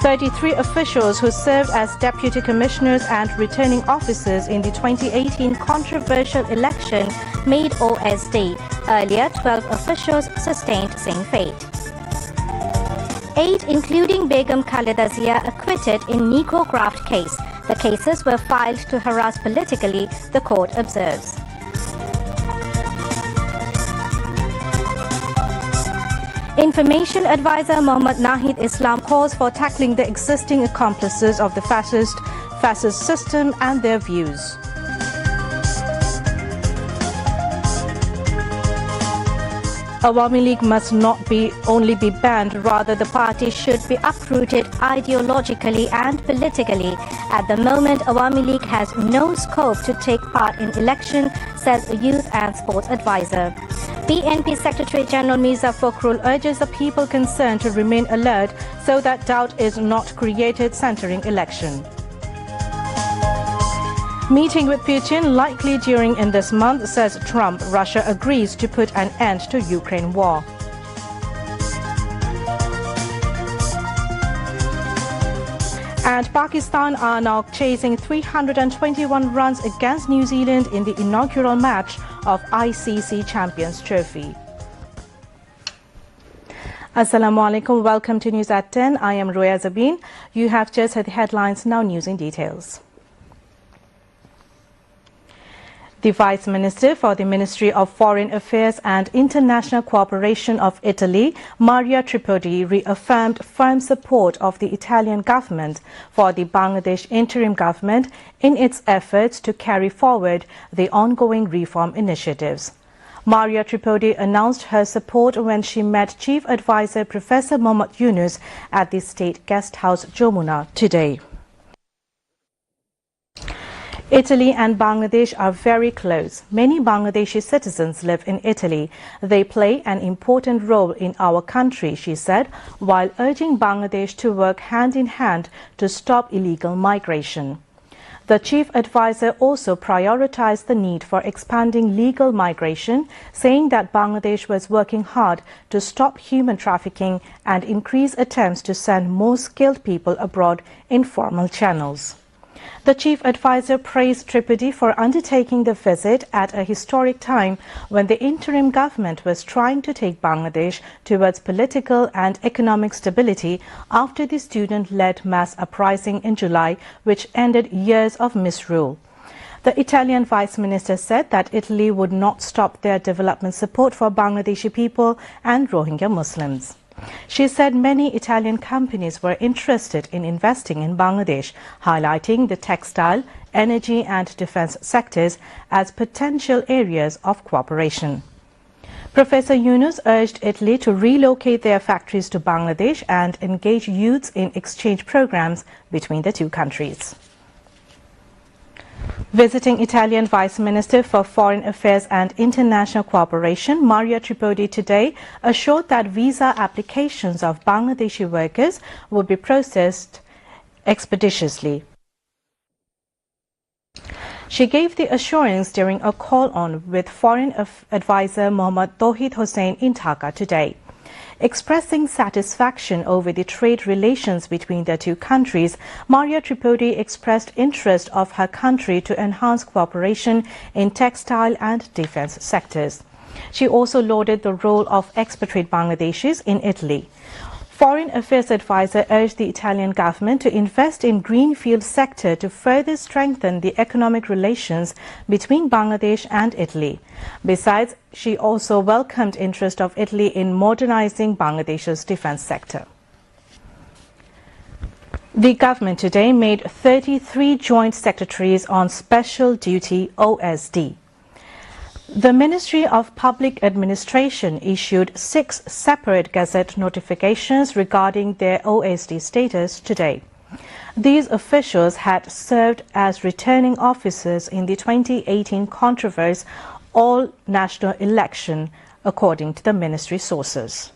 33 officials who served as deputy commissioners and returning officers in the 2018 controversial election made OSD. Earlier, 12 officials sustained same fate. 8, including Begum Khalida Zia, acquitted in Nico graft case. The cases were filed to harass politically, the court observes. Information advisor Mohammad Nahid Islam calls for tackling the existing accomplices of the fascist system and their views. Awami League must not only be banned, rather the party should be uprooted ideologically and politically. At the moment, Awami League has no scope to take part in election, says a youth and sports advisor. BNP Secretary General Mirza Fakhrul urges the people concerned to remain alert so that doubt is not created centering election. Meeting with Putin likely during in this month, says Trump. Russia agrees to put an end to Ukraine war. And Pakistan are now chasing 321 runs against New Zealand in the inaugural match of ICC Champions Trophy. Assalamu alaikum. Welcome to News at 10. I am Roya Zabin. You have just heard the headlines, now news in details. The Vice Minister for the Ministry of Foreign Affairs and International Cooperation of Italy, Maria Tripodi, reaffirmed firm support of the Italian government for the Bangladesh interim government in its efforts to carry forward the ongoing reform initiatives. Maria Tripodi announced her support when she met Chief Advisor Professor Mohammad Yunus at the State Guest House Jamuna today. Italy and Bangladesh are very close. Many Bangladeshi citizens live in Italy. They play an important role in our country, she said, while urging Bangladesh to work hand in hand to stop illegal migration. The chief advisor also prioritized the need for expanding legal migration, saying that Bangladesh was working hard to stop human trafficking and increase attempts to send more skilled people abroad in formal channels. The chief advisor praised Tripodi for undertaking the visit at a historic time when the interim government was trying to take Bangladesh towards political and economic stability after the student-led mass uprising in July, which ended years of misrule. The Italian Vice Minister said that Italy would not stop their development support for Bangladeshi people and Rohingya Muslims. She said many Italian companies were interested in investing in Bangladesh, highlighting the textile, energy and defense sectors as potential areas of cooperation. Professor Yunus urged Italy to relocate their factories to Bangladesh and engage youths in exchange programs between the two countries. Visiting Italian Vice Minister for Foreign Affairs and International Cooperation, Maria Tripodi, today assured that visa applications of Bangladeshi workers would be processed expeditiously. She gave the assurance during a call-on with Foreign Advisor Mohammad Tawhid Hossain in Dhaka today. Expressing satisfaction over the trade relations between the two countries, Maria Tripodi expressed interest of her country to enhance cooperation in textile and defense sectors. She also lauded the role of expatriate Bangladeshis in Italy. Foreign Affairs advisor urged the Italian government to invest in greenfield sector to further strengthen the economic relations between Bangladesh and Italy. Besides, she also welcomed interest of Italy in modernizing Bangladesh's defense sector. The government today made 33 joint secretaries on special duty OSD. The Ministry of Public Administration issued 6 separate Gazette notifications regarding their OSD status today. These officials had served as returning officers in the 2018 controversial all-national election, according to the ministry sources.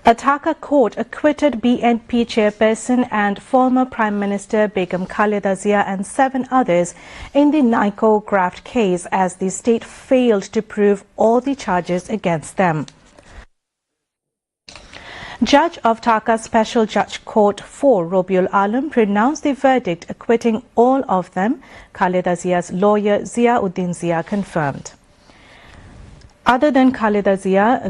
A Dhaka court acquitted BNP chairperson and former Prime Minister Begum Khaleda Zia and 7 others in the NICO graft case as the state failed to prove all the charges against them. Judge of Dhaka Special Judge Court 4 Robiul Alam pronounced the verdict acquitting all of them, Khaleda Zia's lawyer Ziauddin Zia confirmed. Other than Khaleda Zia,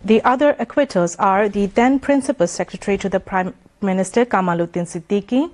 the other acquittals are the then Principal Secretary to the Prime Minister Kamaluddin Siddiqui,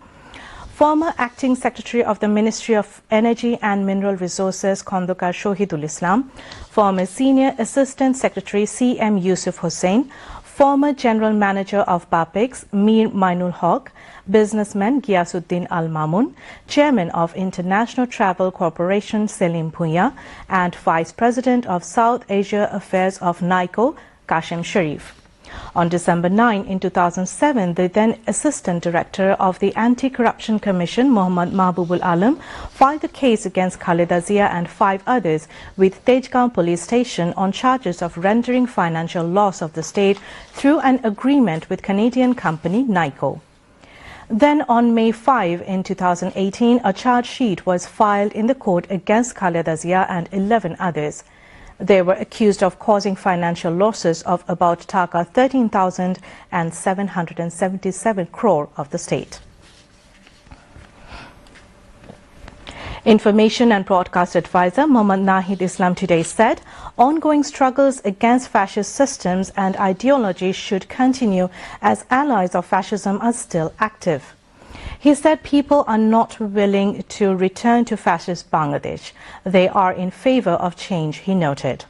former Acting Secretary of the Ministry of Energy and Mineral Resources Khondokar Shohidul Islam, former Senior Assistant Secretary C.M. Yusuf Hussain, former General Manager of BAPEX Mir Mainul Haq, businessman Ghiyasuddin Al-Mamun, Chairman of International Travel Corporation Selim Bhuiya, and Vice President of South Asia Affairs of NICO Kashim Sharif. On December 9 in 2007, the then Assistant Director of the Anti-Corruption Commission, Muhammad Mahbubul Alam, filed a case against Khaleda Zia and 5 others with Tejgaon Police Station on charges of rendering financial loss of the state through an agreement with Canadian company NICO. Then on May 5 in 2018, a charge sheet was filed in the court against Khaleda Zia and 11 others. They were accused of causing financial losses of about Dhaka 13,777 crore of the state. Information and Broadcast Advisor Muhammad Nahid Islam today said, ongoing struggles against fascist systems and ideologies should continue as allies of fascism are still active. He said people are not willing to return to fascist Bangladesh. They are in favor of change, he noted.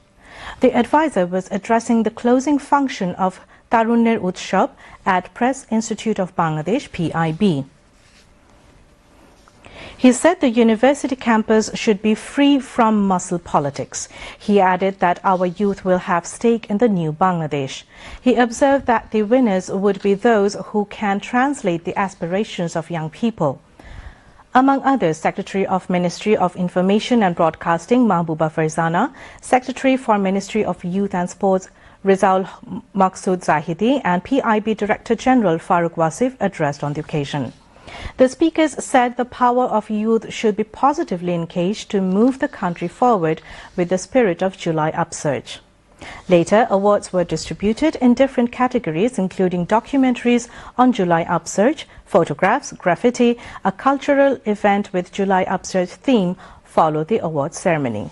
The advisor was addressing the closing function of Tarunner Utshab at Press Institute of Bangladesh, PIB. He said the university campus should be free from muscle politics. He added that our youth will have stake in the new Bangladesh. He observed that the winners would be those who can translate the aspirations of young people. Among others, Secretary of Ministry of Information and Broadcasting Mahbuba Farzana, Secretary for Ministry of Youth and Sports Rizaul Maqsood Zahidi and PIB Director General Farooq Wasif addressed on the occasion. The speakers said the power of youth should be positively engaged to move the country forward with the spirit of July upsurge. Later, awards were distributed in different categories, including documentaries on July upsurge, photographs, graffiti. A cultural event with July upsurge theme followed the awards ceremony.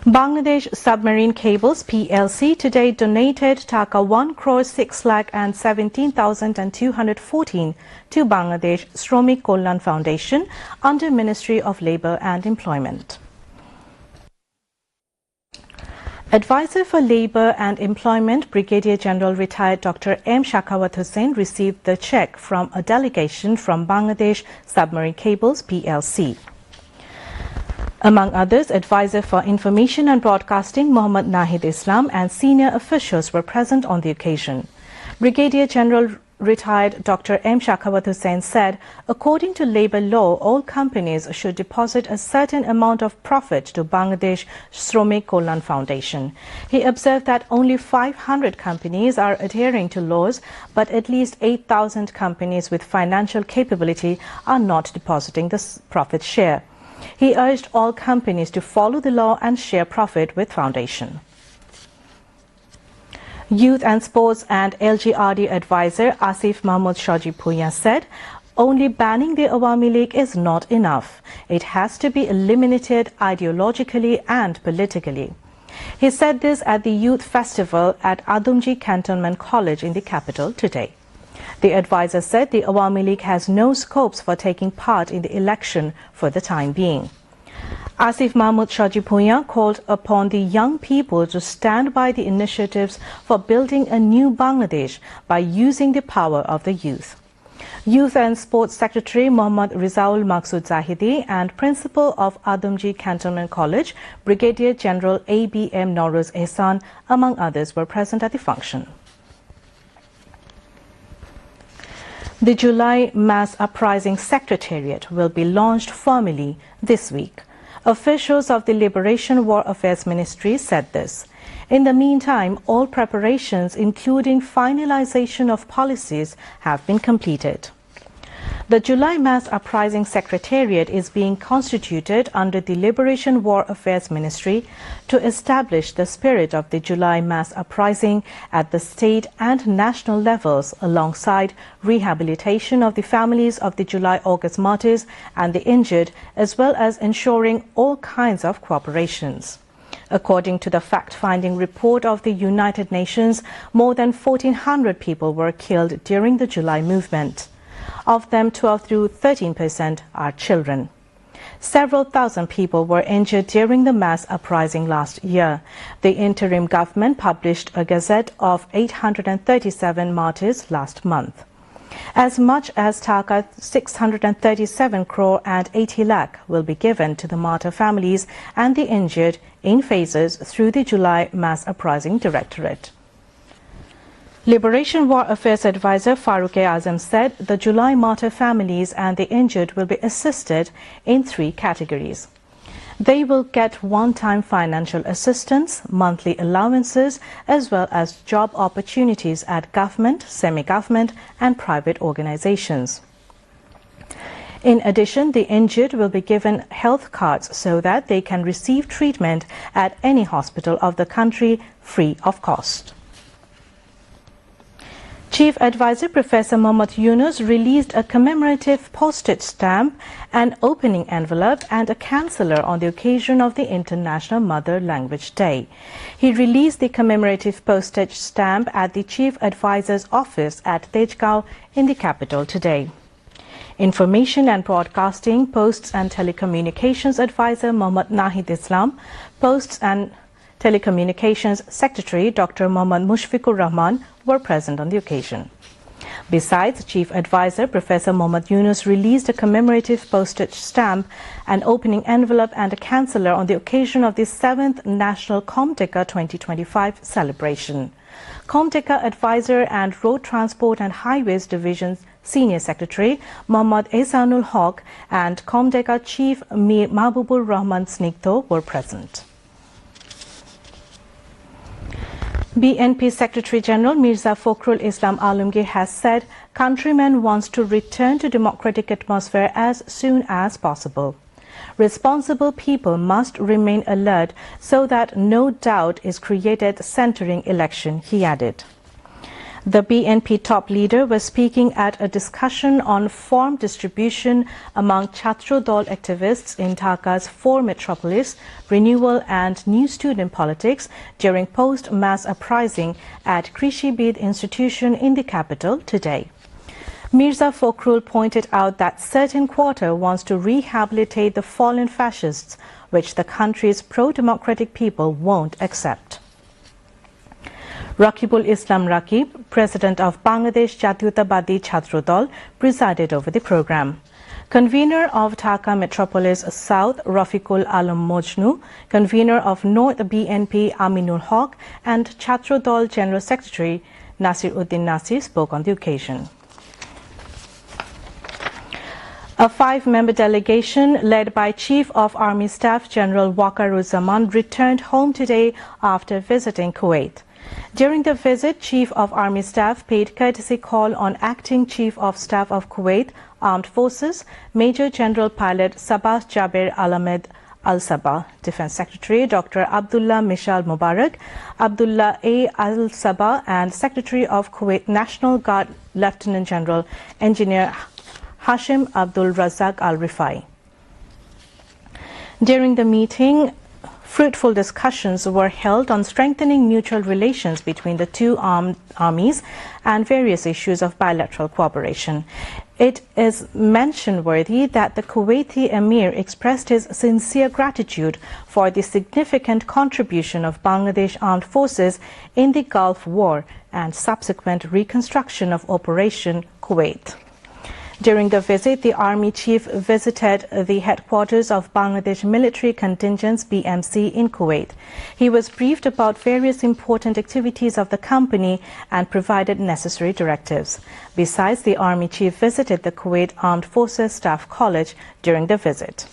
Bangladesh Submarine Cables PLC today donated Dhaka 1,06,17,214 to Bangladesh Shromik Kollan Foundation under Ministry of Labour and Employment. Advisor for Labour and Employment, Brigadier General retired Dr. M. Shakawat Hussain received the cheque from a delegation from Bangladesh Submarine Cables PLC. Among others, Advisor for Information and Broadcasting Muhammad Nahid Islam and senior officials were present on the occasion. Brigadier General retired Dr. M. Shakawat Hussain said, according to labour law, all companies should deposit a certain amount of profit to Bangladesh Shromik Kollan Foundation. He observed that only 500 companies are adhering to laws, but at least 8,000 companies with financial capability are not depositing the profit share. He urged all companies to follow the law and share profit with foundation. Youth and Sports and LGRD advisor Asif Mahmood Shaji Bhuiya said, only banning the Awami League is not enough. It has to be eliminated ideologically and politically. He said this at the Youth Festival at Adumji Cantonment College in the capital today. The advisor said the Awami League has no scopes for taking part in the election for the time being. Asif Mahmood Shaji Bhuiya called upon the young people to stand by the initiatives for building a new Bangladesh by using the power of the youth. Youth and Sports Secretary Muhammad Rizaul Maqsood Zahidi and Principal of Adumji Cantonment College, Brigadier General ABM Noruz Ehsan, among others, were present at the function. The July Mass Uprising Secretariat will be launched formally this week. Officials of the Liberation War Affairs Ministry said this. In the meantime, all preparations, including finalization of policies, have been completed. The July Mass Uprising Secretariat is being constituted under the Liberation War Affairs Ministry to establish the spirit of the July Mass Uprising at the state and national levels, alongside rehabilitation of the families of the July-August martyrs and the injured, as well as ensuring all kinds of cooperations. According to the fact-finding report of the United Nations, more than 1,400 people were killed during the July movement. Of them, 12 to 13% are children. Several thousand people were injured during the mass uprising last year. The interim government published a gazette of 837 martyrs last month. As much as Taka 637 crore and 80 lakh will be given to the martyr families and the injured in phases through the July Mass Uprising Directorate. Liberation War Affairs Advisor Farooq-e-Azam said the July martyr families and the injured will be assisted in 3 categories. They will get one-time financial assistance, monthly allowances, as well as job opportunities at government, semi-government and private organizations. In addition, the injured will be given health cards so that they can receive treatment at any hospital of the country free of cost. Chief Advisor Professor Mohammad Yunus released a commemorative postage stamp, an opening envelope and a canceller on the occasion of the International Mother Language Day. He released the commemorative postage stamp at the Chief Advisor's office at Tejgaon in the capital today. Information and Broadcasting, Posts and Telecommunications Advisor Mohammad Nahid Islam, Posts and Telecommunications Secretary Dr. Mohammad Mushfiqur Rahman were present on the occasion. Besides, Chief Advisor Professor Mohammad Yunus released a commemorative postage stamp, an opening envelope and a canceller on the occasion of the 7th National Comteka 2025 celebration. Comteka Advisor and Road Transport and Highways Division Senior Secretary Mohammad Ehsanul Haq and Comteka Chief Mir Mahbubur Rahman Snigdho were present. BNP Secretary General Mirza Fakhrul Islam Alamgir has said countrymen wants to return to democratic atmosphere as soon as possible. Responsible people must remain alert so that no doubt is created centering election, he added. The BNP top leader was speaking at a discussion on form distribution among Chhatro Dol activists in Dhaka's 4 metropolis, renewal and new student politics during post-mass uprising at Krishi Bid Institution in the capital today. Mirza Fakhrul pointed out that certain quarter wants to rehabilitate the fallen fascists, which the country's pro-democratic people won't accept. Rakibul Islam Rakib, President of Bangladesh Jatiyottabadi Chhatro Dol, presided over the program. Convener of Dhaka Metropolis South, Rafiqul Alam Mojnu, Convener of North BNP Aminul Haq, and Chhatro Dol General Secretary Nasir Uddin Nasir spoke on the occasion. A 5-member delegation led by Chief of Army Staff General Waqaruzzaman returned home today after visiting Kuwait. During the visit, Chief of Army Staff paid courtesy call on Acting Chief of Staff of Kuwait Armed Forces, Major General Pilot Sabah Jaber Alamed Al-Sabah, Defense Secretary Dr. Abdullah Mishal Mubarak, Abdullah A. Al-Sabah, and Secretary of Kuwait National Guard Lieutenant General Engineer Hashim Abdul Razak Al-Rifai. During the meeting, fruitful discussions were held on strengthening mutual relations between the two armed armies and various issues of bilateral cooperation. It is mention-worthy that the Kuwaiti Emir expressed his sincere gratitude for the significant contribution of Bangladesh Armed Forces in the Gulf War and subsequent reconstruction of Operation Kuwait. During the visit, the Army Chief visited the headquarters of Bangladesh Military Contingents BMC in Kuwait. He was briefed about various important activities of the company and provided necessary directives. Besides, the Army Chief visited the Kuwait Armed Forces Staff College during the visit.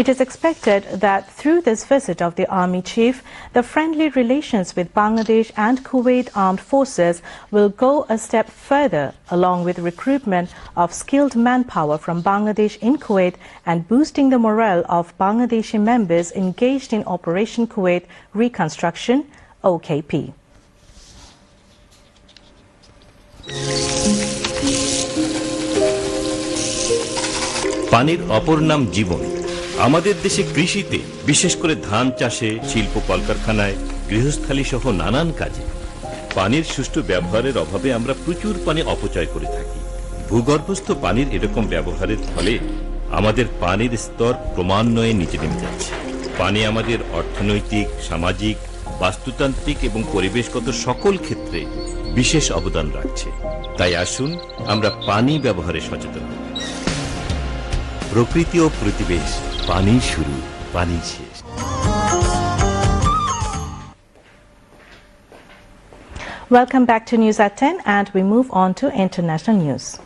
It is expected that through this visit of the Army Chief, the friendly relations with Bangladesh and Kuwait Armed Forces will go a step further, along with recruitment of skilled manpower from Bangladesh in Kuwait and boosting the morale of Bangladeshi members engaged in Operation Kuwait Reconstruction, OKP. পানির অপর নাম জীবন। আমাদের দেশে কৃষিতে, বিশেষ করে ধান চাষে, শিল্প কলকারখানায়, গৃহস্থালী সহ নানান কাজে পানির সুষ্ঠু ব্যবহারের অভাবে আমরা প্রচুর পানি অপচয় করে থাকি। ভূগর্ভস্থ পানির এরকম ব্যবহারের ফলে আমাদের পানির স্তর ক্রমান্বয়ে নিচে নেমে যাচ্ছে। পানি আমাদের অর্থনৈতিক, সামাজিক, বাস্তুতান্ত্রিক এবং পরিবেশগত সকল ক্ষেত্রে বিশেষ অবদান রাখছে। তাই আসুন আমরা পানি ব্যবহারে সচেতন হই। প্রকৃতি ও প্রতিবেশ, পানি শুরু, পানি শেষ। Welcome back to News at 10, and we move on to international news.